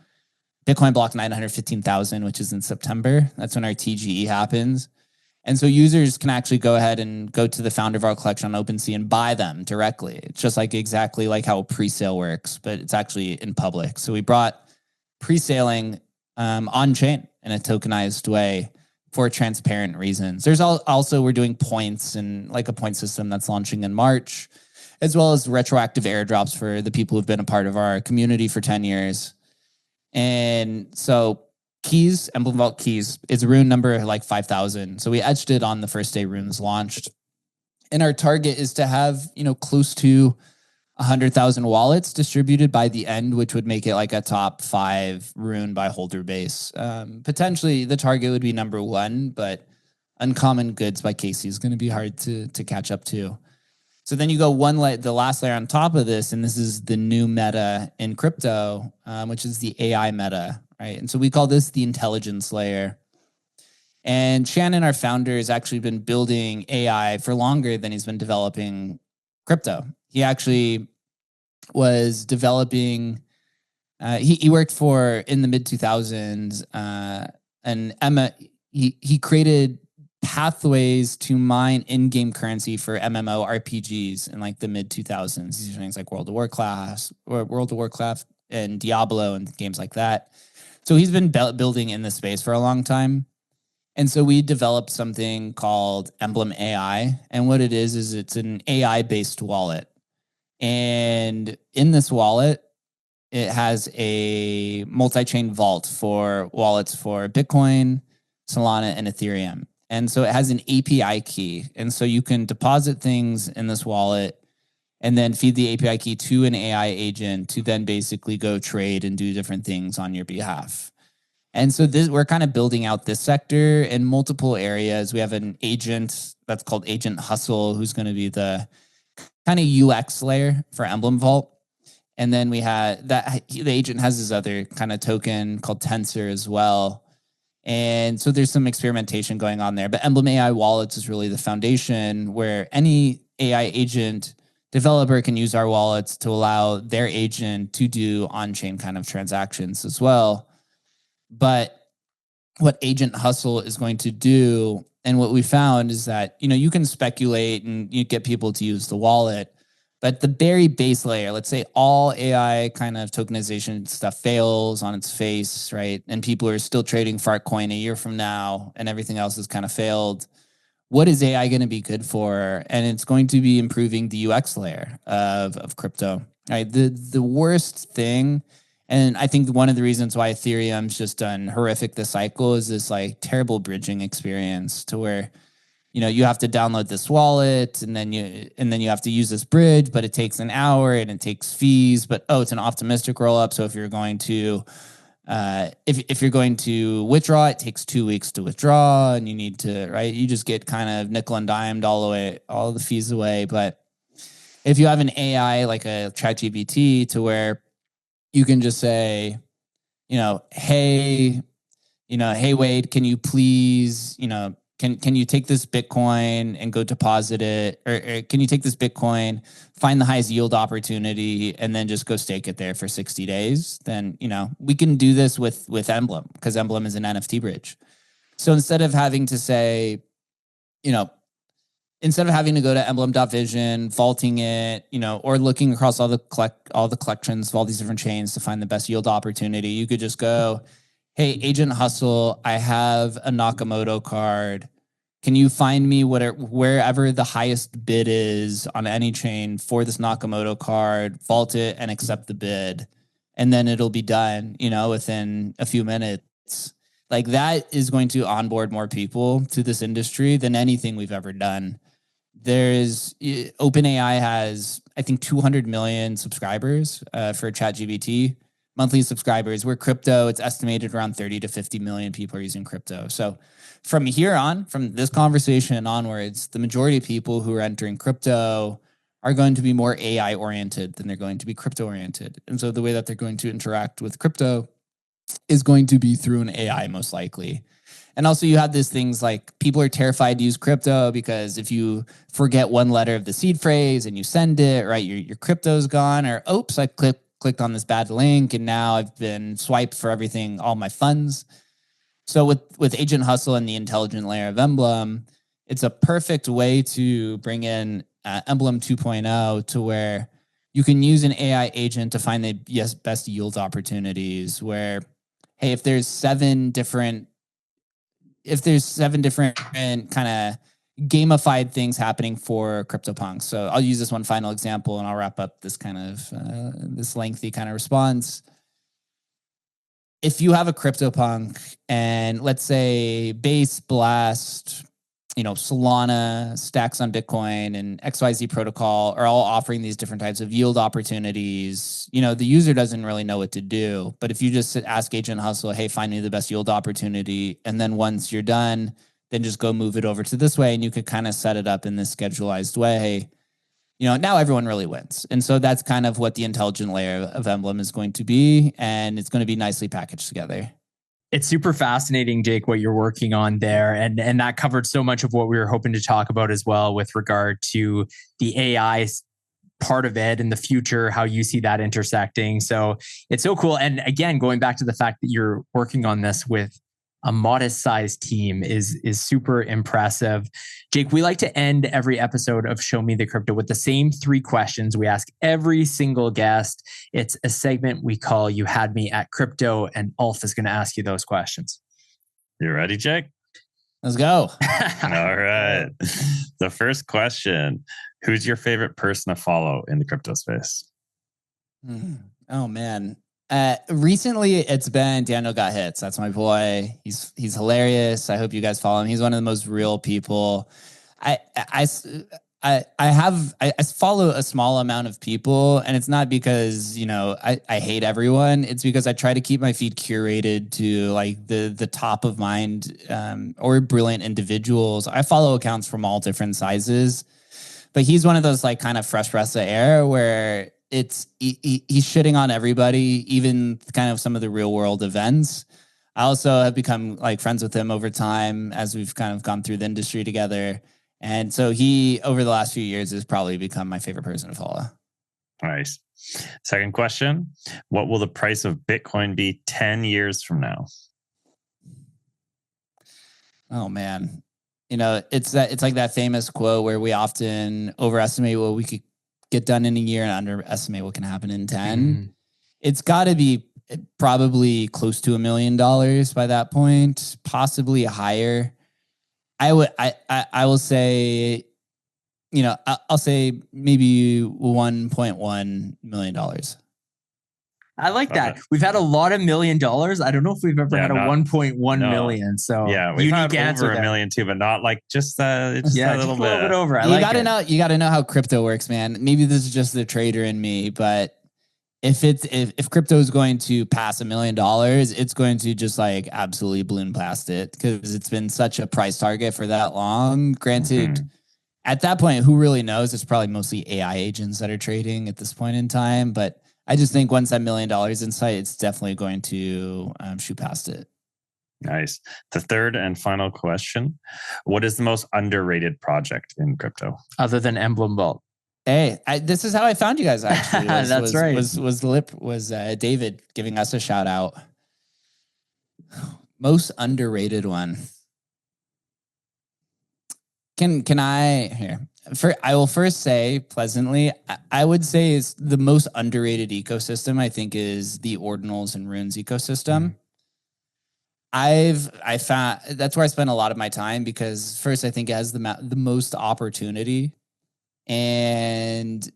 Bitcoin block 915,000, which is in September. That's when our TGE happens. And so users can actually go ahead and go to the Founder Vault collection on OpenSea and buy them directly. It's just like exactly like how a pre-sale works, but it's actually in public. So we brought pre-saling on-chain in a tokenized way for transparent reasons. There's also, we're doing points and like a point system that's launching in March, as well as retroactive airdrops for the people who've been a part of our community for 10 years. And so keys, Emblem Vault keys, is rune number like 5,000. So we etched it on the first day runes launched. And our target is to have, close to 100,000 wallets distributed by the end, which would make it like a top 5 rune by holder base. Potentially the target would be number 1, but Uncommon Goods by Casey is going to be hard to catch up to. So then you go the last layer on top of this, and this is the new meta in crypto, which is the AI meta, right? And so we call this the intelligence layer. And Shannon, our founder, has actually been building AI for longer than he's been developing crypto. He actually was developing, he worked for, in the mid 2000s, he created pathways to mine in-game currency for MMO RPGs in like the mid 2000s. These are things like World of Warcraft and Diablo and games like that. So he's been building in this space for a long time. And so we developed something called Emblem AI. And what it is it's an AI-based wallet. And in this wallet, it has a multi-chain vault for wallets for Bitcoin, Solana, and Ethereum. And so it has an API key. And so you can deposit things in this wallet and then feed the API key to an AI agent to then basically go trade and do different things on your behalf. And so we're kind of building out this sector in multiple areas. We have an agent that's called Agent Hustle, who's going to be the kind of UX layer for Emblem Vault. And then we had the agent has this other kind of token called Tensor as well. And so there's some experimentation going on there. But Emblem AI Wallets is really the foundation where any AI agent developer can use our wallets to allow their agent to do on-chain kind of transactions as well. But what Agent Hustle is going to do, and what we found is that, you can speculate and you get people to use the wallet, but the very base layer, let's say all AI kind of tokenization stuff fails on its face, right? And people are still trading Fartcoin a year from now and everything else has kind of failed. What is AI going to be good for? And it's going to be improving the UX layer of crypto, right? The worst thing, and I think one of the reasons why Ethereum's just done horrific this cycle is this like terrible bridging experience to where, you have to download this wallet and then you have to use this bridge, but it takes an hour and it takes fees, but it's an optimistic rollup. So if you're going to if you're going to withdraw, it takes 2 weeks to withdraw and you need to, right? You just get kind of nickel and dimed all the fees away. But if you have an AI like a ChatGPT to where you can just say, hey, Wade, can you please, can you take this Bitcoin and go deposit it? Or can you take this Bitcoin, find the highest yield opportunity, and then just go stake it there for 60 days? Then, we can do this with Emblem because Emblem is an NFT bridge. So instead of having to say, instead of having to go to emblem.vision, vaulting it, or looking across all the collections of all these different chains to find the best yield opportunity, you could just go, hey, Agent Hustle, I have a Nakamoto card. Can you find me wherever the highest bid is on any chain for this Nakamoto card, vault it and accept the bid. And then it'll be done, within a few minutes. Like that is going to onboard more people to this industry than anything we've ever done. OpenAI has, I think, 200 million subscribers for ChatGPT. Monthly subscribers. We're crypto. It's estimated around 30 to 50 million people are using crypto. So from here on, from this conversation onwards, the majority of people who are entering crypto are going to be more AI oriented than they're going to be crypto oriented. And so the way that they're going to interact with crypto is going to be through an AI most likely. And also you have these things like people are terrified to use crypto because if you forget one letter of the seed phrase and you send it, right, your crypto's gone, or oops, I clicked on this bad link and now I've been swiped for everything, all my funds. So with Agent Hustle and the intelligent layer of Emblem, it's a perfect way to bring in Emblem 2.0 to where you can use an AI agent to find the best yield opportunities where, hey, if there's seven different kind of gamified things happening for CryptoPunks. So I'll use this one final example and I'll wrap up this kind of this lengthy kind of response. If you have a CryptoPunk and let's say Base, Blast, Solana, Stacks on Bitcoin, and XYZ protocol are all offering these different types of yield opportunities, the user doesn't really know what to do. But if you just ask Agent Hustle, hey, find me the best yield opportunity, and then once you're done, then just go move it over to this way, and you could kind of set it up in this schedulized way. Now everyone really wins. And so that's kind of what the intelligent layer of Emblem is going to be, and it's going to be nicely packaged together. It's super fascinating, Jake, what you're working on there. And that covered so much of what we were hoping to talk about as well with regard to the AI part of it in the future, how you see that intersecting. So it's so cool. And again, going back to the fact that you're working on this with a modest sized team is super impressive. Jake, we like to end every episode of Show Me the Crypto with the same 3 questions we ask every single guest. It's a segment we call You Had Me at Crypto, and Ulf is going to ask you those questions. You ready, Jake? Let's go. All right. The first question, who's your favorite person to follow in the crypto space? Oh, man. Recently, it's been Daniel Got Hits. That's my boy. He's hilarious. I hope you guys follow him. He's one of the most real people. I follow a small amount of people, and it's not because, I hate everyone. It's because I try to keep my feed curated to like the top of mind or brilliant individuals. I follow accounts from all different sizes, but he's one of those like kind of fresh breaths of air where he's shitting on everybody, even kind of some of the real world events. I also have become like friends with him over time as we've kind of gone through the industry together. And so he, over the last few years, has probably become my favorite person to follow. Nice. Second question. What will the price of Bitcoin be 10 years from now? Oh, man. It's like that famous quote where we often overestimate what we could get done in a year and underestimate what can happen in 10. It's got to be probably close to $1 million by that point, possibly higher. I will say, I'll say maybe $1.1 million. I like that. We've had a lot of $1 million. I don't know if we've ever had a 1.1 million. So yeah, we've had over $1 million too, but not like just a little bit over. You gotta know how crypto works, man. Maybe this is just the trader in me, but if crypto is going to pass $1 million, it's going to just like absolutely balloon past it because it's been such a price target for that long. Granted, at that point, who really knows? It's probably mostly AI agents that are trading at this point in time. But I just think once that $1 million in sight, it's definitely going to shoot past it. Nice. The third and final question: what is the most underrated project in crypto, other than Emblem Vault? Hey, this is how I found you guys. Actually, that's right. Was David giving us a shout out? Most underrated one. Can I here? I will first say pleasantly, I would say is the most underrated ecosystem. I think is the ordinals and runes ecosystem. I found that's where I spend a lot of my time because first I think it has the most opportunity. And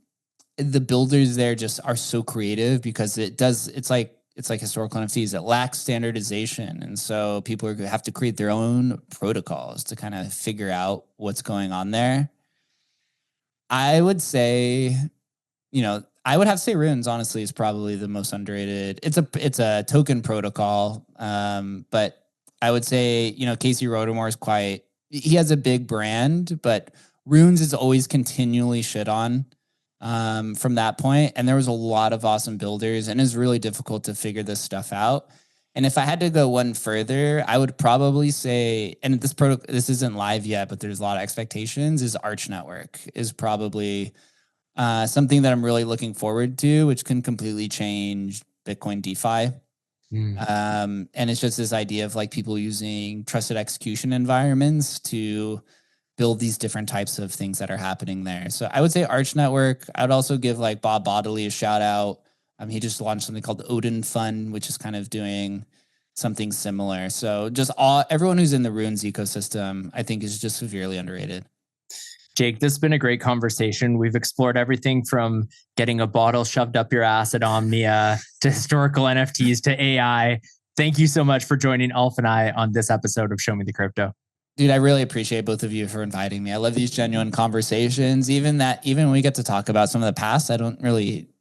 the builders there just are so creative because it's like historical NFTs. It lacks standardization. And so people are going to have to create their own protocols to kind of figure out what's going on there. I would say, I would have to say Runes, honestly, is probably the most underrated. It's a token protocol. But I would say, Casey Rodarmore he has a big brand, but Runes is always continually shit on from that point. And there was a lot of awesome builders and it's really difficult to figure this stuff out. And if I had to go one further, I would probably say, and this isn't live yet, but there's a lot of expectations, is Arch Network is probably something that I'm really looking forward to, which can completely change Bitcoin DeFi. And it's just this idea of like people using trusted execution environments to build these different types of things that are happening there. So I would say Arch Network. I'd also give like Bob Bodley a shout out. He just launched something called the Odin Fund, which is kind of doing something similar. So just everyone who's in the Runes ecosystem, I think is just severely underrated. Jake, this has been a great conversation. We've explored everything from getting a bottle shoved up your ass at Omnia to historical NFTs to AI. Thank you so much for joining Alf and I on this episode of Show Me the Crypto. Dude, I really appreciate both of you for inviting me. I love these genuine conversations. Even when we get to talk about some of the past,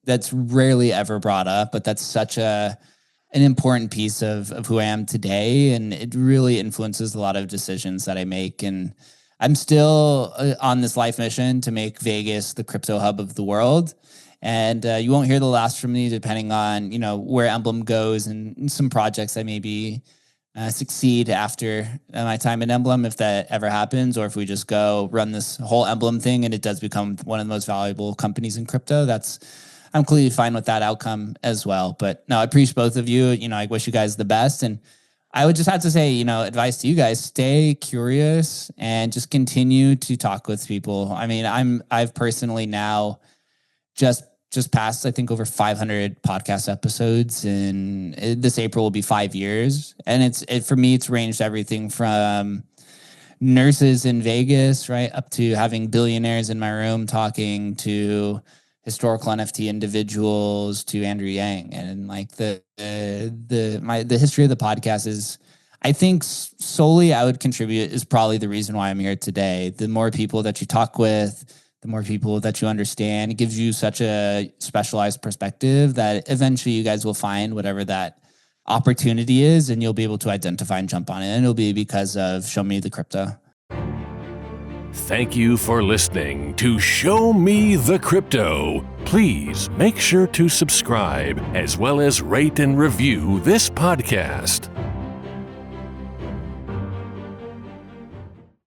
that's rarely ever brought up, but that's such an important piece of who I am today. And it really influences a lot of decisions that I make. And I'm still on this life mission to make Vegas the crypto hub of the world. And you won't hear the last from me depending on, where Emblem goes and some projects I maybe succeed after my time in Emblem, if that ever happens, or if we just go run this whole Emblem thing and it does become one of the most valuable companies in crypto, I'm completely fine with that outcome as well. But no, I appreciate both of you. I wish you guys the best. And I would just have to say, advice to you guys, stay curious and just continue to talk with people. I've personally now just passed, I think, over 500 podcast episodes, and this April will be 5 years. And for me, it's ranged everything from nurses in Vegas, right, up to having billionaires in my room talking to historical NFT individuals to Andrew Yang. And like the history of the podcast is, I think solely I would contribute is probably the reason why I'm here today. The more people that you talk with, the more people that you understand. It gives you such a specialized perspective that eventually you guys will find whatever that opportunity is, and you'll be able to identify and jump on it. And it'll be because of Show Me the Crypto. Thank you for listening to Show Me the Crypto. Please make sure to subscribe as well as rate and review this podcast.